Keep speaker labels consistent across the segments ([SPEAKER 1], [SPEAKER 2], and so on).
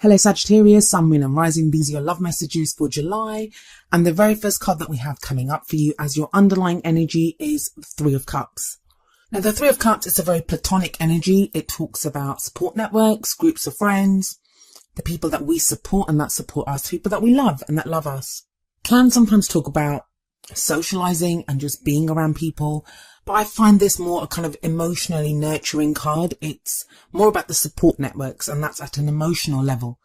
[SPEAKER 1] Hello Sagittarius, Sun, Moon and Rising. These are your love messages for July. And the very first card that we have coming up for you as your underlying energy is the Three of Cups. Now the Three of Cups is a very platonic energy. It talks about support networks, groups of friends, the people that we support and that support us, people that we love and that love us. Can sometimes talk about socializing and just being around people. But I find this more a kind of emotionally nurturing card. It's more about the support networks, and that's at an emotional level.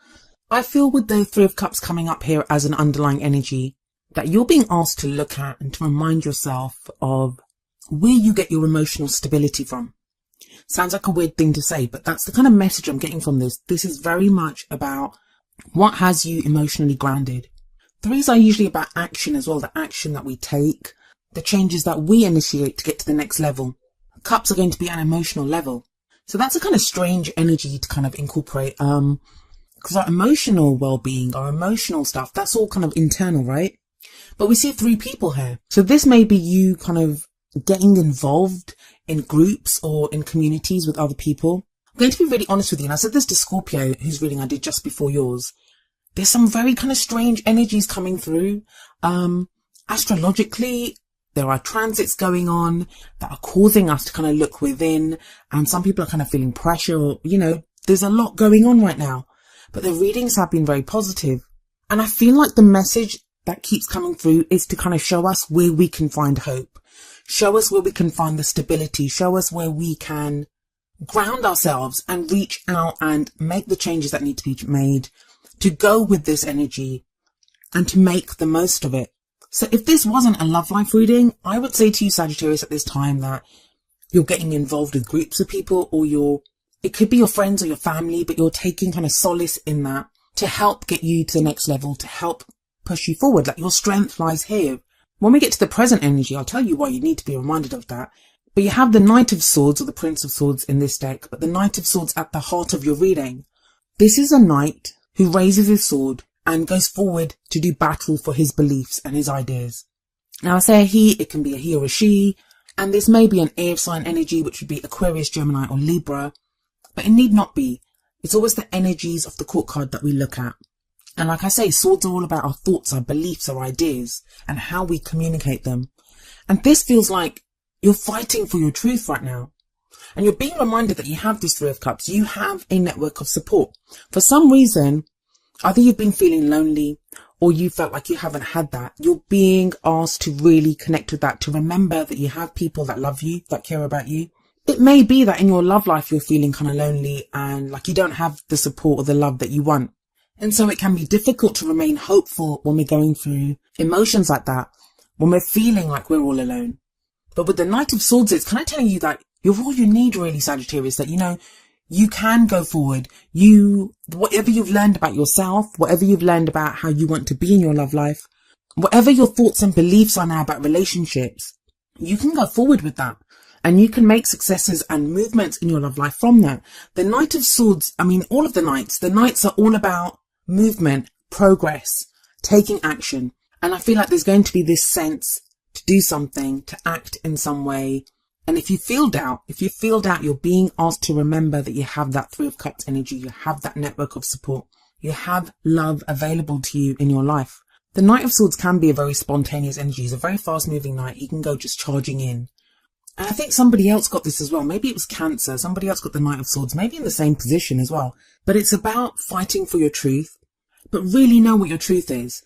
[SPEAKER 1] I feel with the Three of Cups coming up here as an underlying energy that you're being asked to look at and to remind yourself of where you get your emotional stability from. Sounds like a weird thing to say, but that's the kind of message I'm getting from this. This is very much about what has you emotionally grounded. Threes are usually about action as well, the action that we take, the changes that we initiate to get to the next level. Cups are going to be an emotional level. So that's a kind of strange energy to kind of incorporate, because our emotional well-being, our emotional stuff, that's all kind of internal, right? But we see three people here. So this may be you kind of getting involved in groups or in communities with other people. I'm going to be really honest with you, and I said this to Scorpio, whose reading I did just before yours. There's some very kind of strange energies coming through. Astrologically, there are transits going on that are causing us to kind of look within, and some people are kind of feeling pressure, or, there's a lot going on right now. But the readings have been very positive. And I feel like the message that keeps coming through is to kind of show us where we can find hope. Show us where we can find the stability. Show us where we can ground ourselves and reach out and make the changes that need to be made to go with this energy and to make the most of it. So if this wasn't a love life reading, I would say to you Sagittarius at this time that you're getting involved with groups of people, or it could be your friends or your family, but you're taking kind of solace in that to help get you to the next level, to help push you forward. Like your strength lies here. When we get to the present energy, I'll tell you why you need to be reminded of that. But you have the Knight of Swords or the Prince of Swords in this deck, but the Knight of Swords at the heart of your reading. This is a knight who raises his sword and goes forward to do battle for his beliefs and his ideas. Now I say a he, it can be a he or a she, and this may be an air sign energy, which would be Aquarius, Gemini or Libra, but it need not be. It's always the energies of the court card that we look at. And like I say, swords are all about our thoughts, our beliefs, our ideas, and how we communicate them. And this feels like you're fighting for your truth right now. And you're being reminded that you have this Three of Cups. You have a network of support. For some reason, either you've been feeling lonely or you felt like you haven't had that. You're being asked to really connect with that, to remember that you have people that love you, that care about you. It may be that in your love life, you're feeling kind of lonely and like you don't have the support or the love that you want. And so it can be difficult to remain hopeful when we're going through emotions like that, when we're feeling like we're all alone. But with the Knight of Swords, it's kind of telling you that you're all you need really, Sagittarius, that, you can go forward. Whatever you've learned about yourself, whatever you've learned about how you want to be in your love life, whatever your thoughts and beliefs are now about relationships, you can go forward with that. And you can make successes and movements in your love life from that. The Knight of Swords, all of the Knights are all about movement, progress, taking action. And I feel like there's going to be this sense to do something, to act in some way. And if you feel doubt, you're being asked to remember that you have that Three of Cups energy. You have that network of support. You have love available to you in your life. The Knight of Swords can be a very spontaneous energy. He's a very fast moving knight. He can go just charging in. And I think somebody else got this as well. Maybe it was Cancer. Somebody else got the Knight of Swords, maybe in the same position as well. But it's about fighting for your truth, but really know what your truth is.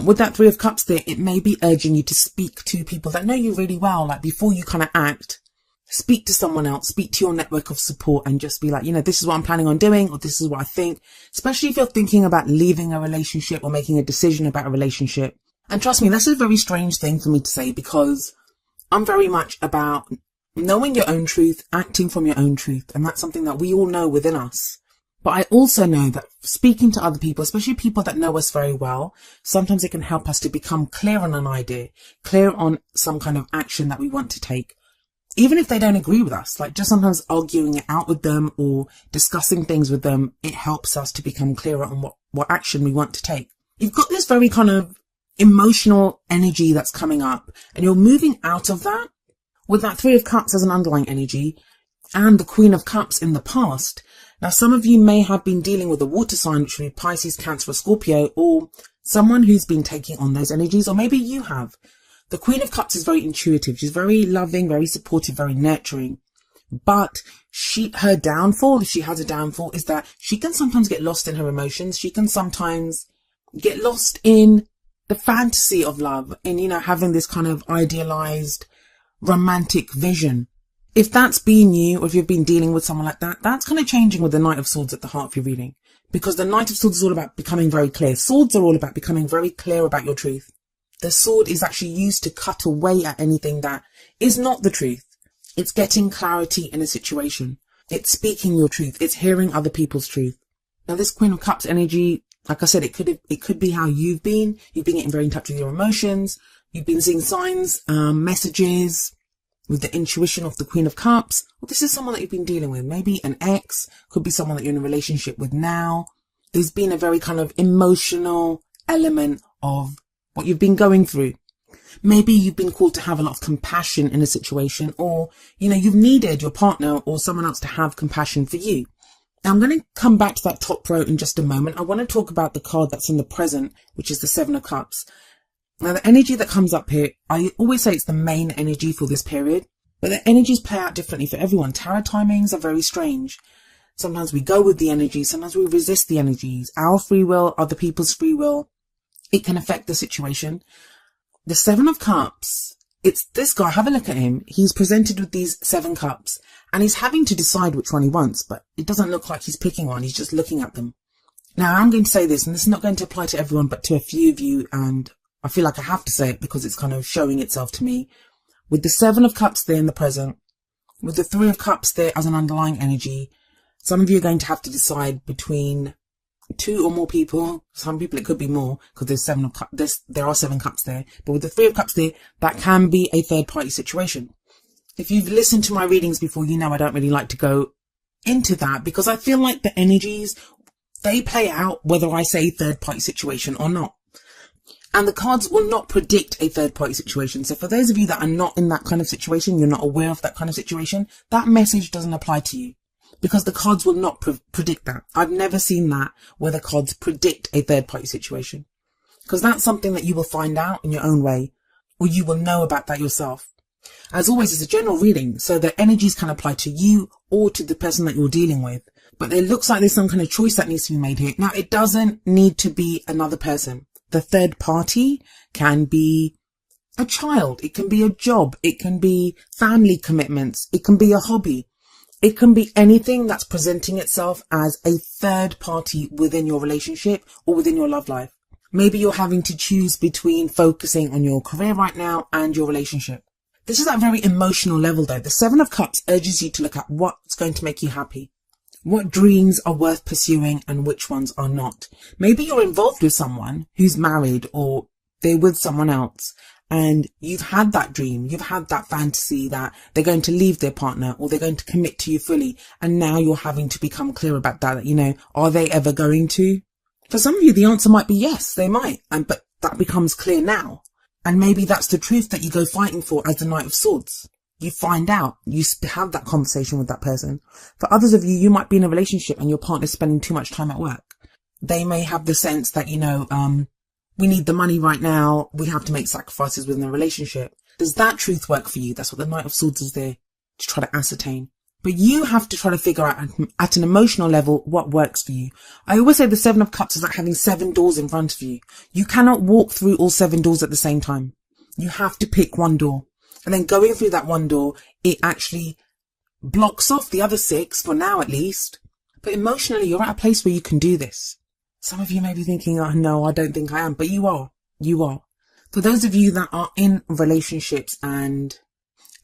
[SPEAKER 1] With that Three of Cups there, it may be urging you to speak to people that know you really well. Like before you kind of act, speak to someone else, speak to your network of support and just be like, this is what I'm planning on doing, or this is what I think, especially if you're thinking about leaving a relationship or making a decision about a relationship. And trust me, that's a very strange thing for me to say, because I'm very much about knowing your own truth, acting from your own truth. And that's something that we all know within us. But I also know that speaking to other people, especially people that know us very well, sometimes it can help us to become clear on an idea, clear on some kind of action that we want to take. Even if they don't agree with us, like just sometimes arguing it out with them or discussing things with them, it helps us to become clearer on what action we want to take. You've got this very kind of emotional energy that's coming up, and you're moving out of that with that Three of Cups as an underlying energy and the Queen of Cups in the past. Now, some of you may have been dealing with a water sign, which would be Pisces, Cancer, or Scorpio, or someone who's been taking on those energies, or maybe you have. The Queen of Cups is very intuitive. She's very loving, very supportive, very nurturing. But her downfall, if she has a downfall, is that she can sometimes get lost in her emotions. She can sometimes get lost in the fantasy of love and, having this kind of idealized romantic vision. If that's been you, or if you've been dealing with someone like that, that's kind of changing with the Knight of Swords at the heart of your reading. Because the Knight of Swords is all about becoming very clear. Swords are all about becoming very clear about your truth. The sword is actually used to cut away at anything that is not the truth. It's getting clarity in a situation. It's speaking your truth. It's hearing other people's truth. Now, this Queen of Cups energy, like I said, it could be how you've been. You've been getting very in touch with your emotions. You've been seeing signs, messages with the intuition of the Queen of Cups. Well, this is someone that you've been dealing with. Maybe an ex, could be someone that you're in a relationship with now. There's been a very kind of emotional element of what you've been going through. Maybe you've been called to have a lot of compassion in a situation, or, you've needed your partner or someone else to have compassion for you. Now, I'm going to come back to that top row in just a moment. I want to talk about the card that's in the present, which is the Seven of Cups. Now, the energy that comes up here, I always say it's the main energy for this period, but the energies play out differently for everyone. Tarot timings are very strange. Sometimes we go with the energy, sometimes we resist the energies. Our free will, other people's free will, it can affect the situation. The Seven of Cups, it's this guy, have a look at him. He's presented with these 7 cups and he's having to decide which one he wants, but it doesn't look like he's picking one. He's just looking at them. Now, I'm going to say this, and this is not going to apply to everyone, but to a few of you, and I feel like I have to say it because it's kind of showing itself to me. With the 7 of Cups there in the present, with the 3 of Cups there as an underlying energy, some of you are going to have to decide between 2 or more people. Some people it could be more because there's 7 of Cups. There are 7 cups there, but with the 3 of Cups there, that can be a third party situation. If you've listened to my readings before, I don't really like to go into that because I feel like the energies, they play out whether I say third party situation or not. And the cards will not predict a third party situation. So for those of you that are not in that kind of situation, you're not aware of that kind of situation, that message doesn't apply to you because the cards will not predict that. I've never seen that where the cards predict a third party situation, because that's something that you will find out in your own way, or you will know about that yourself. As always, it's a general reading, so the energies can apply to you or to the person that you're dealing with. But it looks like there's some kind of choice that needs to be made here. Now, it doesn't need to be another person. The third party can be a child. It can be a job. It can be family commitments. It can be a hobby. It can be anything that's presenting itself as a third party within your relationship or within your love life. Maybe you're having to choose between focusing on your career right now and your relationship. This is at a very emotional level though. The 7 of Cups urges you to look at what's going to make you happy. What dreams are worth pursuing and which ones are not. Maybe you're involved with someone who's married or they're with someone else and you've had that dream, you've had that fantasy that they're going to leave their partner or they're going to commit to you fully. And now you're having to become clear about that, are they ever going to? For some of you, the answer might be yes, they might. But that becomes clear now. And maybe that's the truth that you go fighting for as the Knight of Swords. You find out, you have that conversation with that person. For others of you, you might be in a relationship and your partner's spending too much time at work. They may have the sense that, we need the money right now. We have to make sacrifices within the relationship. Does that truth work for you? That's what the Knight of Swords is there to try to ascertain. But you have to try to figure out at an emotional level what works for you. I always say the 7 of Cups is like having 7 doors in front of you. You cannot walk through all 7 doors at the same time. You have to pick one door. And then going through that one door, it actually blocks off the other 6, for now at least. But emotionally, you're at a place where you can do this. Some of you may be thinking, oh no, I don't think I am. But you are. You are. For those of you that are in relationships and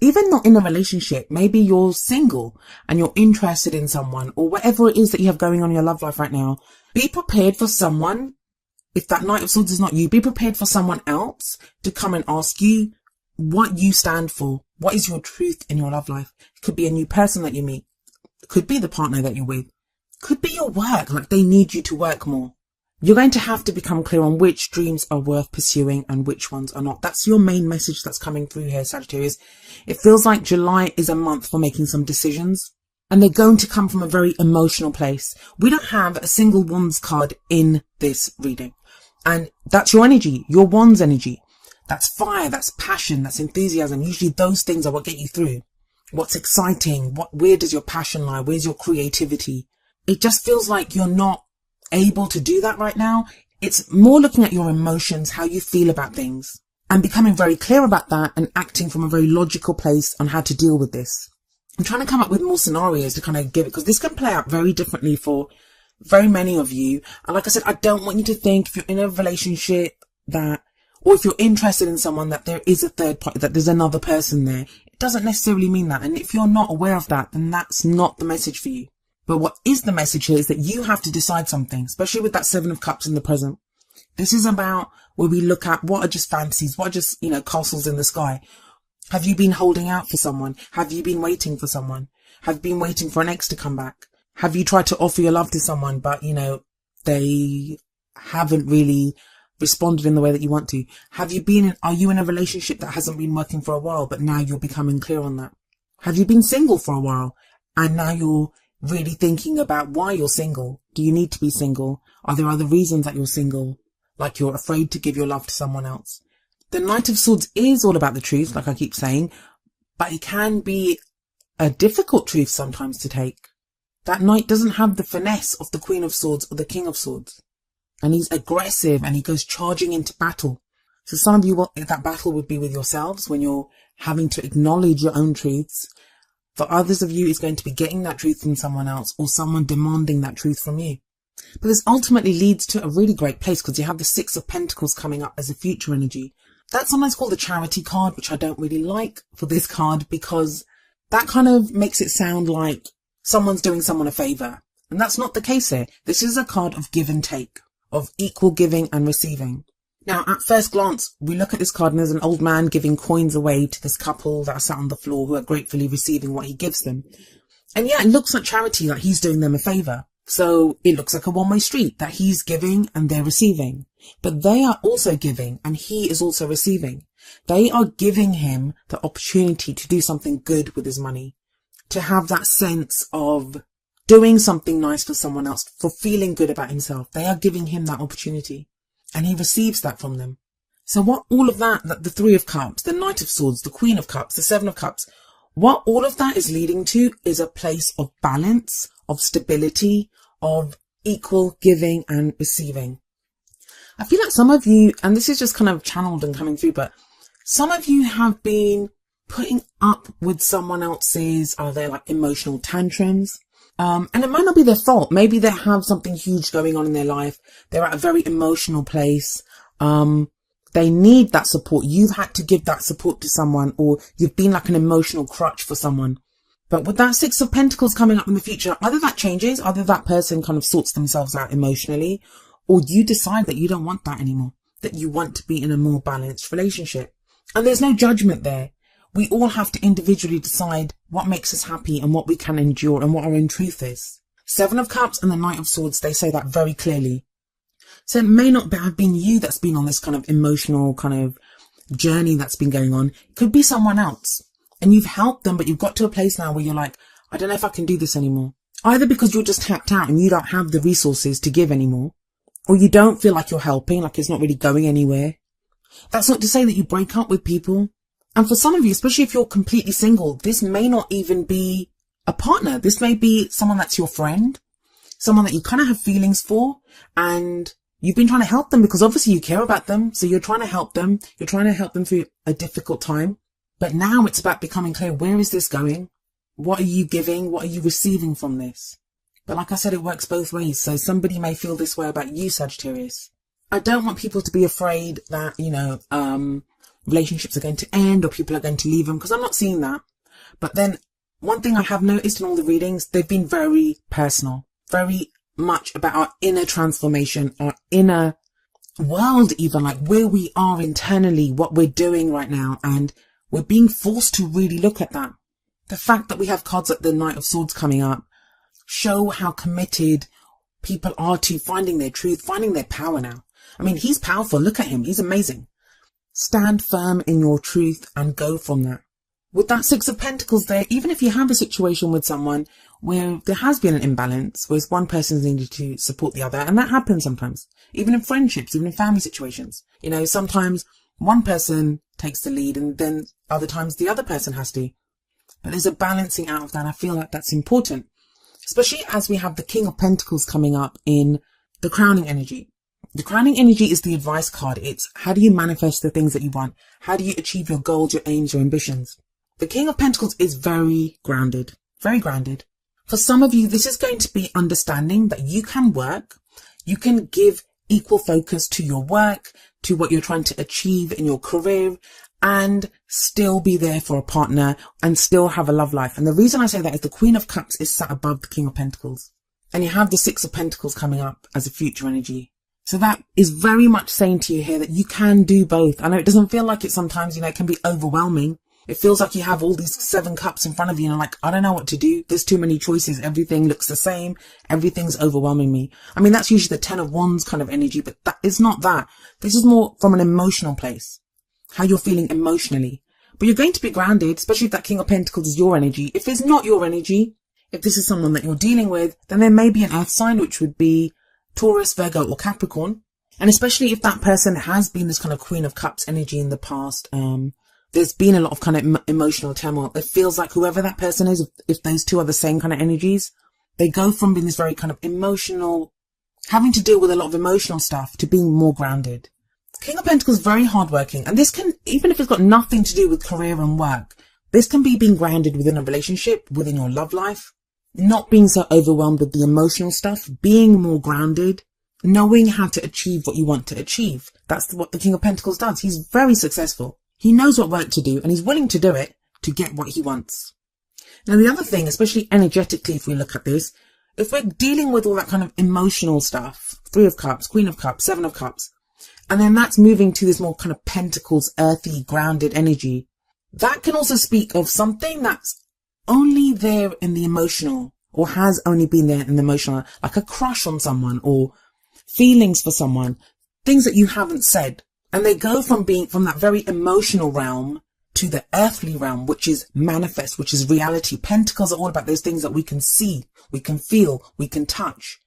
[SPEAKER 1] even not in a relationship, maybe you're single and you're interested in someone or whatever it is that you have going on in your love life right now, be prepared for someone. If that Knight of Swords is not you, be prepared for someone else to come and ask you what you stand for. What is your truth in your love life? It could be a new person that you meet. It could be the partner that you're with. It could be your work, like they need you to work more. You're going to have to become clear on which dreams are worth pursuing and which ones are not. That's your main message that's coming through here, Sagittarius. It feels like July is a month for making some decisions. And they're going to come from a very emotional place. We don't have a single Wands card in this reading. And that's your energy, your Wands energy. That's fire, that's passion, that's enthusiasm. Usually those things are what get you through. What's exciting? Where does your passion lie? Where's your creativity? It just feels like you're not able to do that right now. It's more looking at your emotions, how you feel about things, and becoming very clear about that and acting from a very logical place on how to deal with this. I'm trying to come up with more scenarios to kind of give it, because this can play out very differently for very many of you. And like I said, I don't want you to think if you're in a relationship that, or if you're interested in someone, that there is a third party, that there's another person there. It doesn't necessarily mean that. And if you're not aware of that, then that's not the message for you. But what is the message here is that you have to decide something, especially with that Seven of Cups in the present. This is about where we look at what are just fantasies, what are just, castles in the sky. Have you been holding out for someone? Have you been waiting for someone? Have you been waiting for an ex to come back? Have you tried to offer your love to someone, but, they haven't really responded in the way that you want to? Are you in a relationship that hasn't been working for a while, but now you're becoming clear on that? Have you been single for a while and now you're really thinking about why you're single? Do you need to be single? Are there other reasons that you're single? Like you're afraid to give your love to someone else? The Knight of Swords is all about the truth, like I keep saying, but it can be a difficult truth sometimes to take. That Knight doesn't have the finesse of the Queen of Swords or the King of Swords. And he's aggressive and he goes charging into battle. So some of you, that battle would be with yourselves when you're having to acknowledge your own truths. For others of you, it's going to be getting that truth from someone else or someone demanding that truth from you. But this ultimately leads to a really great place because you have the Six of Pentacles coming up as a future energy. That's sometimes called the Charity card, which I don't really like for this card because that kind of makes it sound like someone's doing someone a favour. And that's not the case here. This is a card of give and take, of equal giving and receiving. Now, at first glance, we look at this card and there's an old man giving coins away to this couple that are sat on the floor who are gratefully receiving what he gives them. And yeah, it looks like charity, like he's doing them a favour. So it looks like a one-way street, that he's giving and they're receiving. But they are also giving and he is also receiving. They are giving him the opportunity to do something good with his money, to have that sense of doing something nice for someone else, for feeling good about himself. They are giving him that opportunity and he receives that from them. So what all of that the Three of Cups, the Knight of Swords, the Queen of Cups, the Seven of Cups, what all of that is leading to is a place of balance, of stability, of equal giving and receiving. I feel like some of you, and this is just kind of channeled and coming through, but some of you have been putting up with someone else's, are they like emotional tantrums? And it might not be their fault. Maybe they have something huge going on in their life. They're at a very emotional place. They need that support. You've had to give that support to someone, or you've been like an emotional crutch for someone. But with that Six of Pentacles coming up in the future, either that changes, either that person kind of sorts themselves out emotionally, or you decide that you don't want that anymore, that you want to be in a more balanced relationship. And there's no judgment there. We all have to individually decide what makes us happy and what we can endure and what our own truth is. Seven of Cups and the Knight of Swords, they say that very clearly. So it may not have been you that's been on this kind of emotional kind of journey that's been going on. It could be someone else. And you've helped them, but you've got to a place now where you're like, I don't know if I can do this anymore. Either because you're just tapped out and you don't have the resources to give anymore, or you don't feel like you're helping, like it's not really going anywhere. That's not to say that you break up with people. And for some of you, especially if you're completely single, this may not even be a partner. This may be someone that's your friend, someone that you kind of have feelings for, and you've been trying to help them because obviously you care about them. So you're trying to help them. You're trying to help them through a difficult time. But now it's about becoming clear. Where is this going? What are you giving? What are you receiving from this? But like I said, it works both ways. So somebody may feel this way about you, Sagittarius. I don't want people to be afraid that, relationships are going to end or people are going to leave them, because I'm not seeing that. But then one thing I have noticed in all the readings, they've been very personal, very much about our inner transformation, our inner world, even like where we are internally, what we're doing right now. And we're being forced to really look at that. The fact that we have cards like the Knight of Swords coming up show how committed people are to finding their truth, finding their power now. I mean, he's powerful. Look at him. He's amazing. Stand firm in your truth and go from that. with that Six of Pentacles there, even if you have a situation with someone where there has been an imbalance, where one person's needed to support the other, and that happens sometimes, even in friendships, even in family situations. You know, sometimes one person takes the lead and then other times the other person has to. But there's a balancing out of that. I feel like that's important, especially as we have the King of Pentacles coming up in the crowning energy. The crowning energy is the advice card. It's how do you manifest the things that you want? How do you achieve your goals, your aims, your ambitions? The King of Pentacles is very grounded, very grounded. For some of you, this is going to be understanding that you can work, you can give equal focus to your work, to what you're trying to achieve in your career, and still be there for a partner and still have a love life. And the reason I say that is the Queen of Cups is sat above the King of Pentacles. And you have the Six of Pentacles coming up as a future energy. So that is very much saying to you here that you can do both. I know it doesn't feel like it sometimes, you know, it can be overwhelming. It feels like you have all these 7 cups in front of you and I'm like, I don't know what to do. There's too many choices. Everything looks the same. Everything's overwhelming me. I mean, that's usually the 10 of Wands kind of energy, but that is not that. This is more from an emotional place, how you're feeling emotionally. But you're going to be grounded, especially if that King of Pentacles is your energy. If it's not your energy, if this is someone that you're dealing with, then there may be an earth sign, which would be Taurus, Virgo, or Capricorn. And especially if that person has been this kind of Queen of Cups energy in the past, there's been a lot of kind of emotional turmoil. It feels like whoever that person is, if those two are the same kind of energies, they go from being this very kind of emotional, having to deal with a lot of emotional stuff, to being more grounded. King of Pentacles is very hardworking, and this can, even if it's got nothing to do with career and work, this can be being grounded within a relationship, within your love life, not being so overwhelmed with the emotional stuff, being more grounded, knowing how to achieve what you want to achieve. That's what the King of Pentacles does. He's very successful. He knows what work to do, and he's willing to do it to get what he wants. Now, the other thing, especially energetically, if we look at this, if we're dealing with all that kind of emotional stuff, 3 of Cups, Queen of Cups, 7 of Cups, and then that's moving to this more kind of Pentacles, earthy, grounded energy, that can also speak of something that's only there in the emotional, or has only been there in the emotional, like a crush on someone, or feelings for someone, things that you haven't said. And they go from being from that very emotional realm to the earthly realm, which is manifest, which is reality. Pentacles are all about those things that we can see, we can feel, we can touch.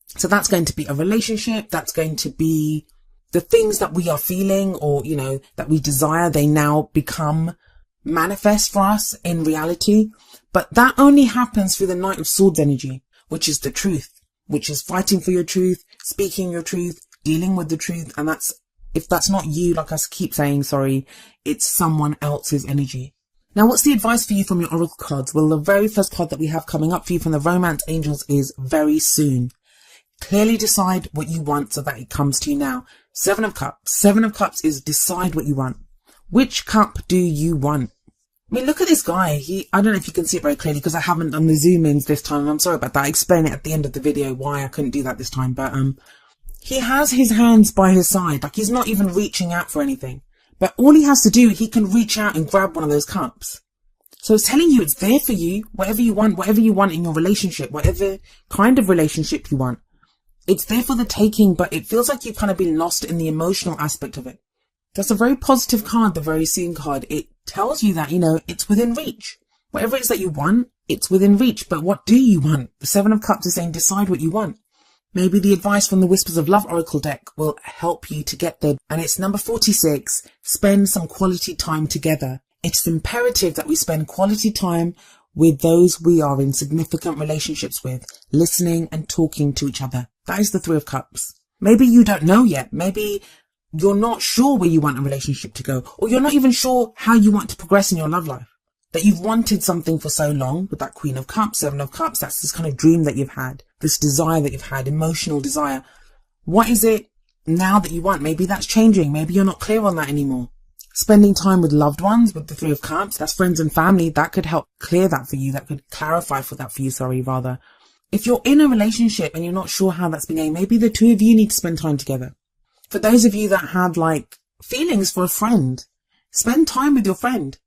[SPEAKER 1] So that's going to be a relationship. That's going to be the things that we are feeling, or, you know, that we desire. They now become manifest for us in reality. But that only happens through the Knight of Swords energy, which is the truth, which is fighting for your truth, speaking your truth, dealing with the truth. And that's, if that's not you, like I keep saying, sorry, it's someone else's energy. Now, what's the advice for you from your oracle cards? Well, the very first card that we have coming up for you from the Romance Angels is very soon. Clearly decide what you want so that it comes to you now. 7 of Cups. 7 of Cups is decide what you want. Which cup do you want? I mean, look at this guy. I don't know if you can see it very clearly because I haven't done the zoom ins this time. I'm sorry about that. I explain it at the end of the video why I couldn't do that this time. But he has his hands by his side. Like, he's not even reaching out for anything. But all he has to do, he can reach out and grab one of those cups. So it's telling you it's there for you, whatever you want in your relationship, whatever kind of relationship you want. It's there for the taking, but it feels like you've kind of been lost in the emotional aspect of it. That's a very positive card, the very soon card. It tells you that, you know, it's within reach. Whatever it is that you want, it's within reach. But what do you want? The 7 of Cups is saying decide what you want. Maybe the advice from the Whispers of Love Oracle deck will help you to get there. And it's number 46, spend some quality time together. It's imperative that we spend quality time with those we are in significant relationships with, listening and talking to each other. That is the 3 of Cups. Maybe you don't know yet. Maybe you're not sure where you want a relationship to go, or you're not even sure how you want to progress in your love life. That you've wanted something for so long with that Queen of Cups, 7 of Cups. That's this kind of dream that you've had, this desire that you've had, emotional desire. What is it now that you want? Maybe that's changing. Maybe you're not clear on that anymore. Spending time with loved ones, with the 3 of Cups, that's friends and family. That could help clear that for you. That could clarify for that for you, rather. If you're in a relationship and you're not sure how that's been going, maybe the 2 of you need to spend time together. For those of you that had like feelings for a friend, spend time with your friend.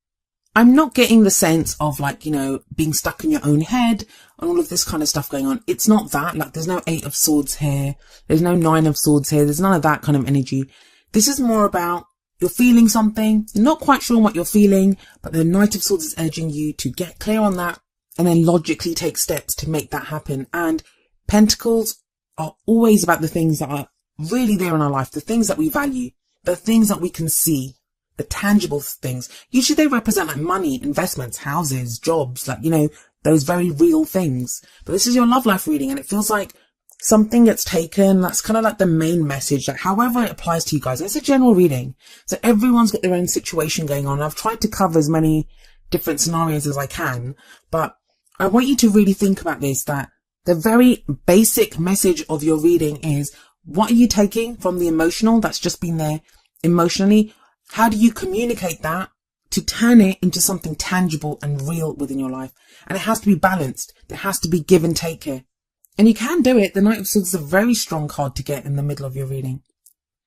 [SPEAKER 1] I'm not getting the sense of like, you know, being stuck in your own head and all of this kind of stuff going on. It's not that. Like, there's no 8 of Swords here. There's no 9 of Swords here. There's none of that kind of energy. This is more about You're feeling something, you're not quite sure what you're feeling, but the Knight of Swords is urging you to get clear on that and then logically take steps to make that happen. And Pentacles are always about the things that are really there in our life, the things that we value, the things that we can see, the tangible things. Usually they represent like money, investments, houses, jobs, like, you know, those very real things. But this is your love life reading, and it feels like something gets taken. That's kind of like the main message, like however it applies to you guys. It's a general reading, so everyone's got their own situation going on. I've tried to cover as many different scenarios as I can, but I want you to really think about this, that the very basic message of your reading is, what are you taking from the emotional that's just been there emotionally? How do you communicate that to turn it into something tangible and real within your life? And it has to be balanced. There has to be give and take here. And you can do it. The Knight of Swords is a very strong card to get in the middle of your reading.